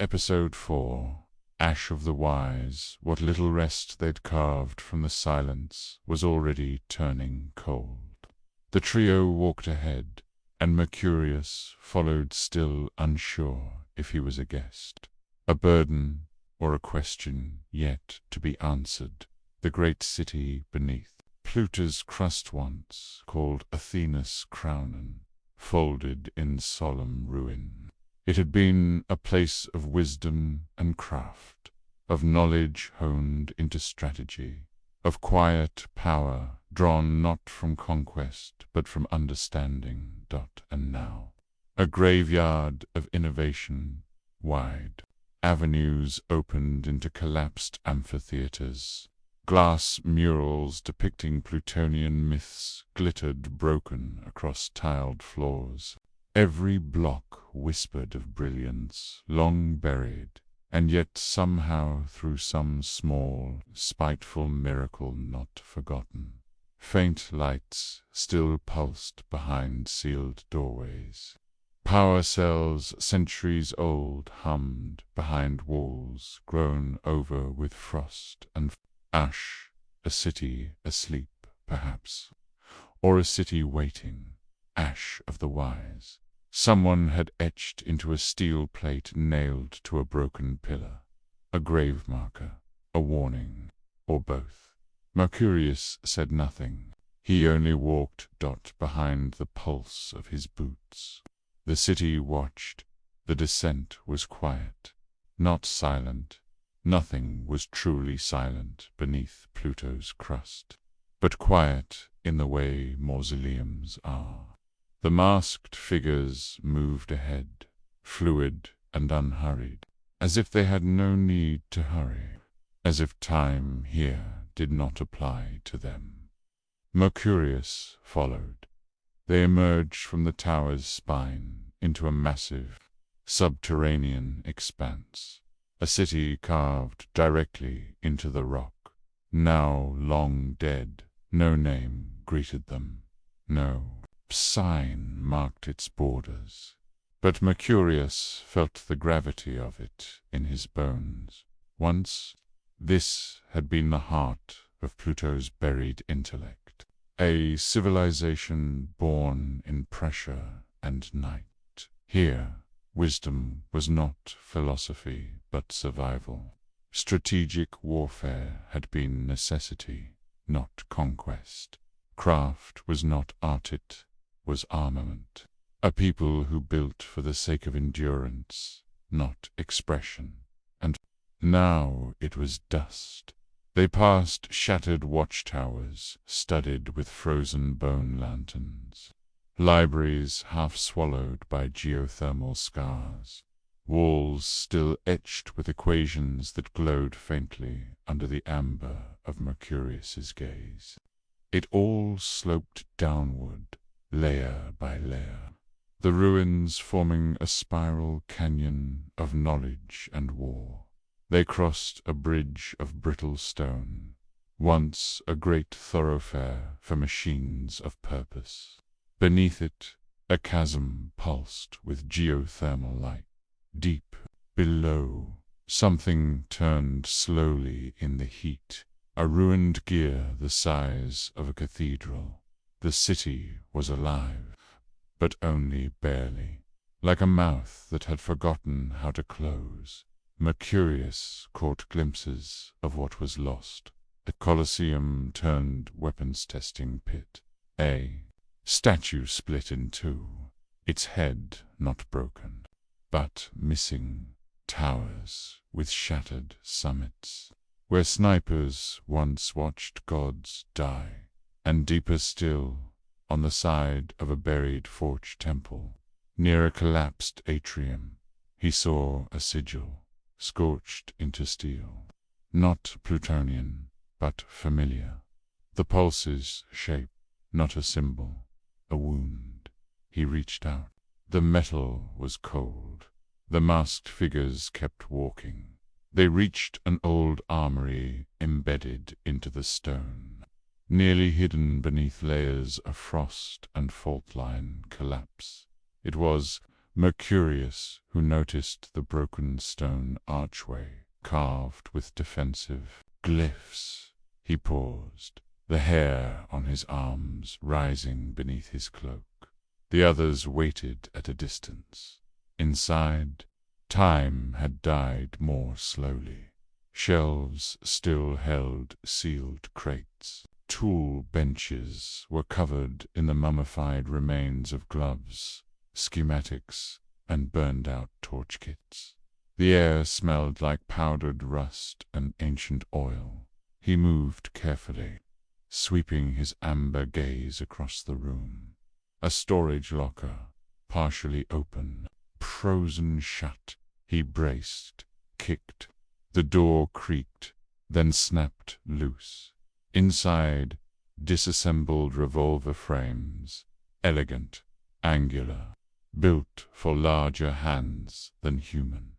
Episode 4. Ash of the Wise. What little rest they'd carved from the silence was already turning cold. The trio walked ahead, and Mercurius followed, still unsure if he was a guest, a burden, or a question yet to be answered. The great city beneath, Pluto's crust once, called Athena's crownen, folded in solemn ruin. It had been a place of wisdom and craft, of knowledge honed into strategy, of quiet power drawn not from conquest but from understanding. And now, a graveyard of innovation, wide avenues opened into collapsed amphitheaters. Glass murals depicting Plutonian myths glittered broken across tiled floors. Every block whispered of brilliance, long buried, and yet somehow through some small, spiteful miracle not forgotten. Faint lights still pulsed behind sealed doorways. Power cells, centuries old, hummed behind walls grown over with frost and ash. A city asleep, perhaps, or a city waiting. Ash of the Wise. Someone had etched into a steel plate nailed to a broken pillar. A grave marker, a warning, or both. Mercurius said nothing. He only walked behind the pulse of his boots. The city watched. The descent was quiet, not silent. Nothing was truly silent beneath Pluto's crust, but quiet in the way mausoleums are. The masked figures moved ahead, fluid and unhurried, as if they had no need to hurry, as if time here did not apply to them. Mercurius followed. They emerged from the tower's spine into a massive, subterranean expanse, a city carved directly into the rock, now long dead. No name greeted them, no sign marked its borders, but Mercurius felt the gravity of it in his bones. Once, this had been the heart of Pluto's buried intellect, a civilization born in pressure and night. Here, wisdom was not philosophy but survival. Strategic warfare had been necessity, not conquest. Craft was not art, it was armament. A people who built for the sake of endurance, not expression. And now it was dust. They passed shattered watchtowers studded with frozen bone lanterns, libraries half swallowed by geothermal scars, walls still etched with equations that glowed faintly under the amber of Mercurius's gaze. It all sloped downward, layer by layer, the ruins forming a spiral canyon of knowledge and war. They crossed a bridge of brittle stone, once a great thoroughfare for machines of purpose. Beneath it, a chasm pulsed with geothermal light. Deep below, something turned slowly in the heat, a ruined gear the size of a cathedral. The city was alive, but only barely, like a mouth that had forgotten how to close. Mercurius caught glimpses of what was lost. A Colosseum turned weapons-testing pit. A statue split in two, its head not broken, but missing. Towers with shattered summits, where snipers once watched gods die. And deeper still, on the side of a buried forge temple, near a collapsed atrium, he saw a sigil, scorched into steel. Not Plutonian, but familiar. The pulse's shape, not a symbol, a wound. He reached out. The metal was cold. The masked figures kept walking. They reached an old armory embedded into the stone, nearly hidden beneath layers of frost and fault line collapse. It was Mercurius, who noticed the broken stone archway carved with defensive glyphs. He paused, the hair on his arms rising beneath his cloak. The others waited at a distance. Inside, time had died more slowly. Shelves still held sealed crates. Tool benches were covered in the mummified remains of gloves, schematics, and burned-out torch kits. The air smelled like powdered rust and ancient oil. He moved carefully, sweeping his amber gaze across the room. A storage locker, partially open, frozen shut. He braced, kicked. The door creaked, then snapped loose. Inside, disassembled revolver frames, elegant, angular, built for larger hands than human.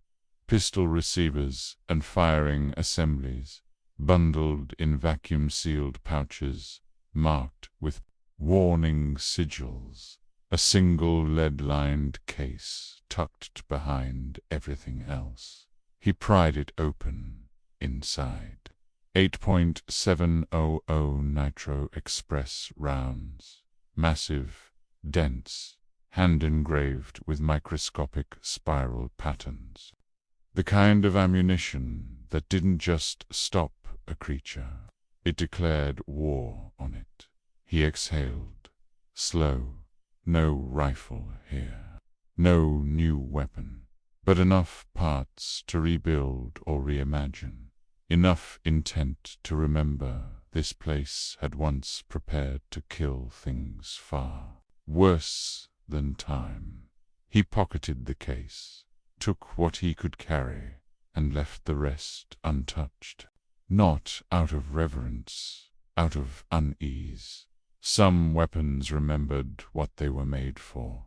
Pistol receivers and firing assemblies, bundled in vacuum-sealed pouches, marked with warning sigils. A single lead-lined case tucked behind everything else. He pried it open. Inside, 8.700 Nitro Express rounds, massive, dense, hand-engraved with microscopic spiral patterns. The kind of ammunition that didn't just stop a creature, it declared war on it. He exhaled, slow. No rifle here, no new weapon, but enough parts to rebuild or reimagine. Enough intent to remember this place had once prepared to kill things far worse than time. He pocketed the case, took what he could carry, and left the rest untouched. Not out of reverence, out of unease. Some weapons remembered what they were made for.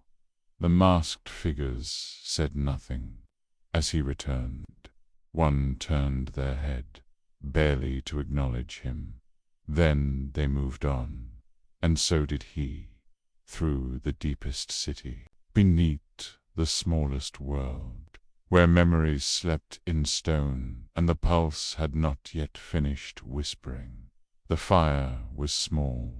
The masked figures said nothing. As he returned, one turned their head, barely to acknowledge him. Then they moved on, and so did he, through the deepest city, beneath the smallest world, where memories slept in stone and the pulse had not yet finished whispering. The fire was small,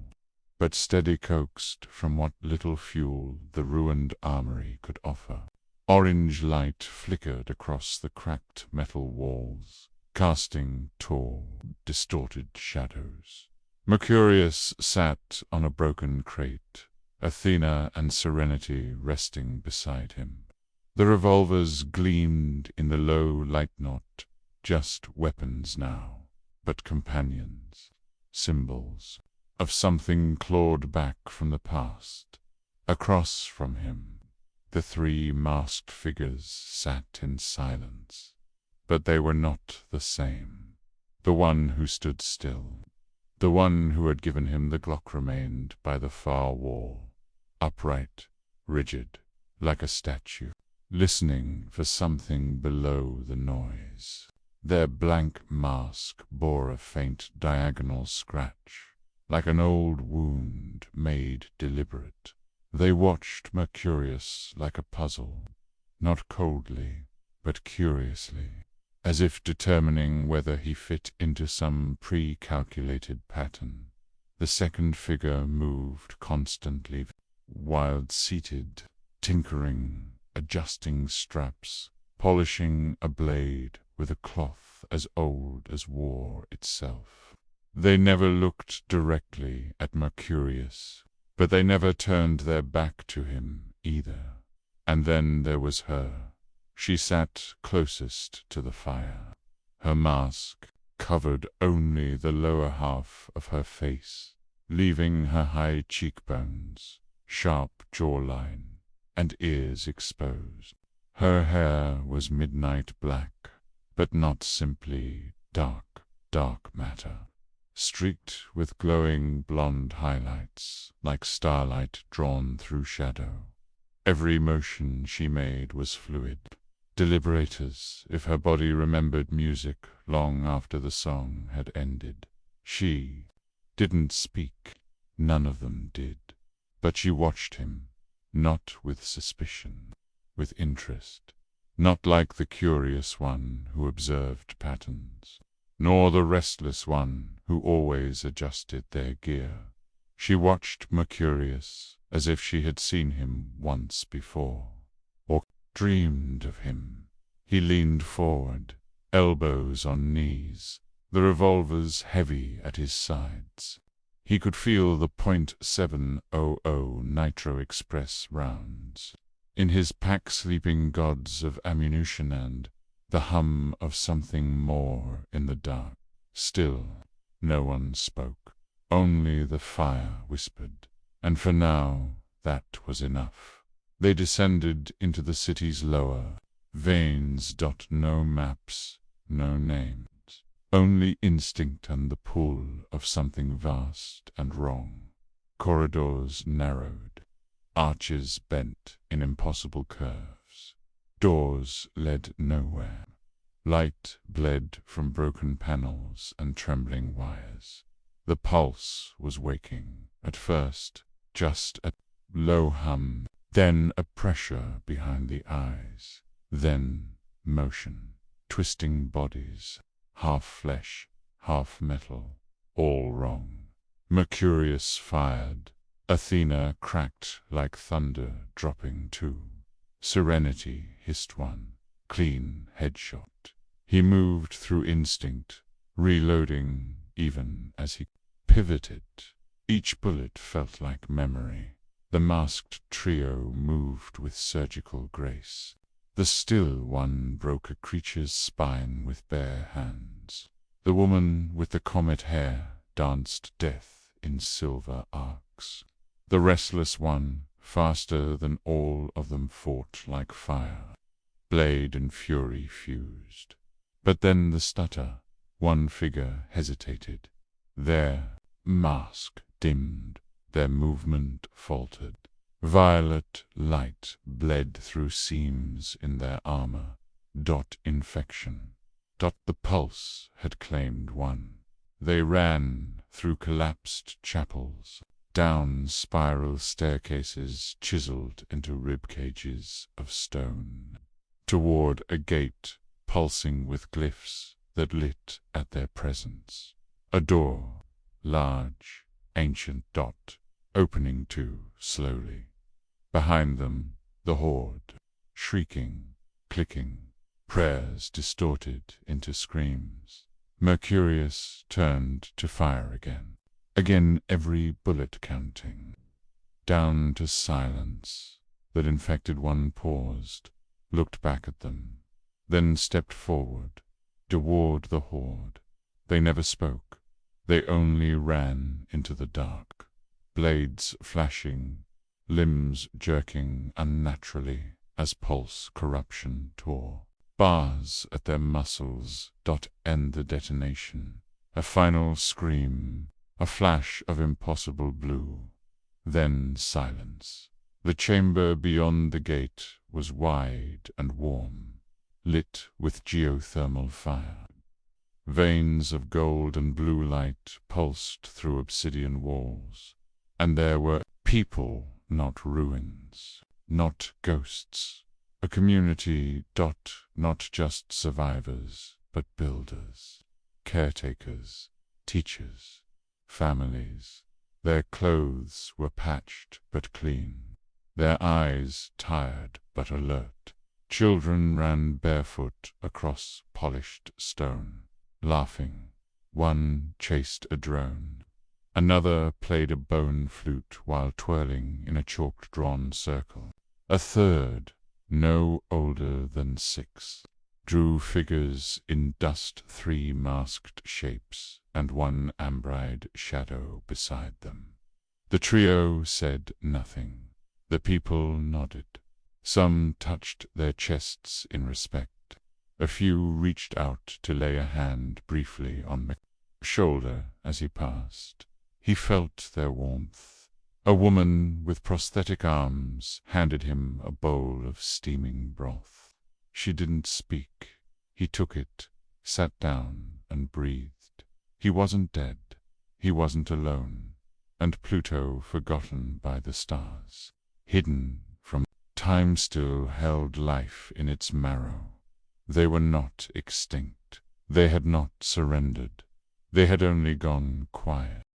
but steady, coaxed from what little fuel the ruined armory could offer. Orange light flickered across the cracked metal walls, casting tall, distorted shadows. Mercurius sat on a broken crate, Athena and Serenity resting beside him. The revolvers gleamed in the low light, not just weapons now, but companions, symbols of something clawed back from the past. Across from him, the three masked figures sat in silence, but they were not the same. The one who stood still, the one who had given him the Glock, remained by the far wall, upright, rigid, like a statue, listening for something below the noise. Their blank mask bore a faint diagonal scratch, like an old wound made deliberate. They watched Mercurius like a puzzle, not coldly, but curiously, as if determining whether he fit into some pre-calculated pattern. The second figure moved constantly, while seated, tinkering, adjusting straps, polishing a blade with a cloth as old as war itself. They never looked directly at Mercurius, but they never turned their back to him either. And then there was her. She sat closest to the fire. Her mask covered only the lower half of her face, leaving her high cheekbones, sharp jawline, and ears exposed. Her hair was midnight black, but not simply dark, dark matter, streaked with glowing blonde highlights, like starlight drawn through shadow. Every motion she made was fluid, deliberate, as if her body remembered music long after the song had ended. She didn't speak, none of them did, but she watched him, not with suspicion, with interest, not like the curious one who observed patterns, nor the restless one who always adjusted their gear. She watched Mercurius as if she had seen him once before, or dreamed of him. He leaned forward, elbows on knees, the revolvers heavy at his sides. He could feel the .700 Nitro Express rounds in his pack, sleeping gods of ammunition, and the hum of something more in the dark. Still, no one spoke. Only the fire whispered, and for now that was enough. They descended into the city's lower veins. No maps, no names, only instinct and the pull of something vast and wrong. Corridors narrowed, arches bent in impossible curves. Doors led nowhere. Light bled from broken panels and trembling wires. The pulse was waking, at first just a low hum, then a pressure behind the eyes, then motion, twisting bodies, half flesh, half metal, all wrong. Mercurius fired. Athena cracked like thunder, dropping two. Serenity hissed one, clean headshot. He moved through instinct, reloading even as he pivoted. Each bullet felt like memory. The masked trio moved with surgical grace. The still one broke a creature's spine with bare hands. The woman with the comet hair danced death in silver arcs. The restless one, faster than all of them, fought like fire. Blade and fury fused. But then the stutter. One figure hesitated. Their mask dimmed. Their movement faltered. Violet light bled through seams in their armor. Infection. The pulse had claimed one. They ran through collapsed chapels, down spiral staircases chiseled into rib cages of stone, toward a gate pulsing with glyphs that lit at their presence. A door, large, ancient, opening too slowly. Behind them, the horde, shrieking, clicking, prayers distorted into screams. Mercurius turned to fire again. Again, every bullet counting. Down to silence. That infected one paused, looked back at them, then stepped forward, toward the horde. They never spoke. They only ran into the dark. Blades flashing, limbs jerking unnaturally as pulse corruption tore. Bars at their muscles. End the detonation. A final scream. A flash of impossible blue. Then silence. The chamber beyond the gate was wide and warm, lit with geothermal fire. Veins of gold and blue light pulsed through obsidian walls. And there were people, not ruins, not ghosts. A community. Not just survivors, but builders, caretakers, teachers, families. Their clothes were patched but clean, their eyes tired but alert. Children ran barefoot across polished stone, laughing. One chased a drone. Another played a bone flute while twirling in a chalk-drawn circle. A third, no older than 6, drew figures in dust, 3 masked shapes, and 1 ambride shadow beside them. The trio said nothing. The people nodded. Some touched their chests in respect. A few reached out to lay a hand briefly on Mc's shoulder as he passed. He felt their warmth. A woman with prosthetic arms handed him a bowl of steaming broth. She didn't speak. He took it, sat down, and breathed. He wasn't dead. He wasn't alone. And Pluto forgotten by the stars, hidden from time. time still held life in its marrow. They were not extinct. They had not surrendered. They had only gone quiet.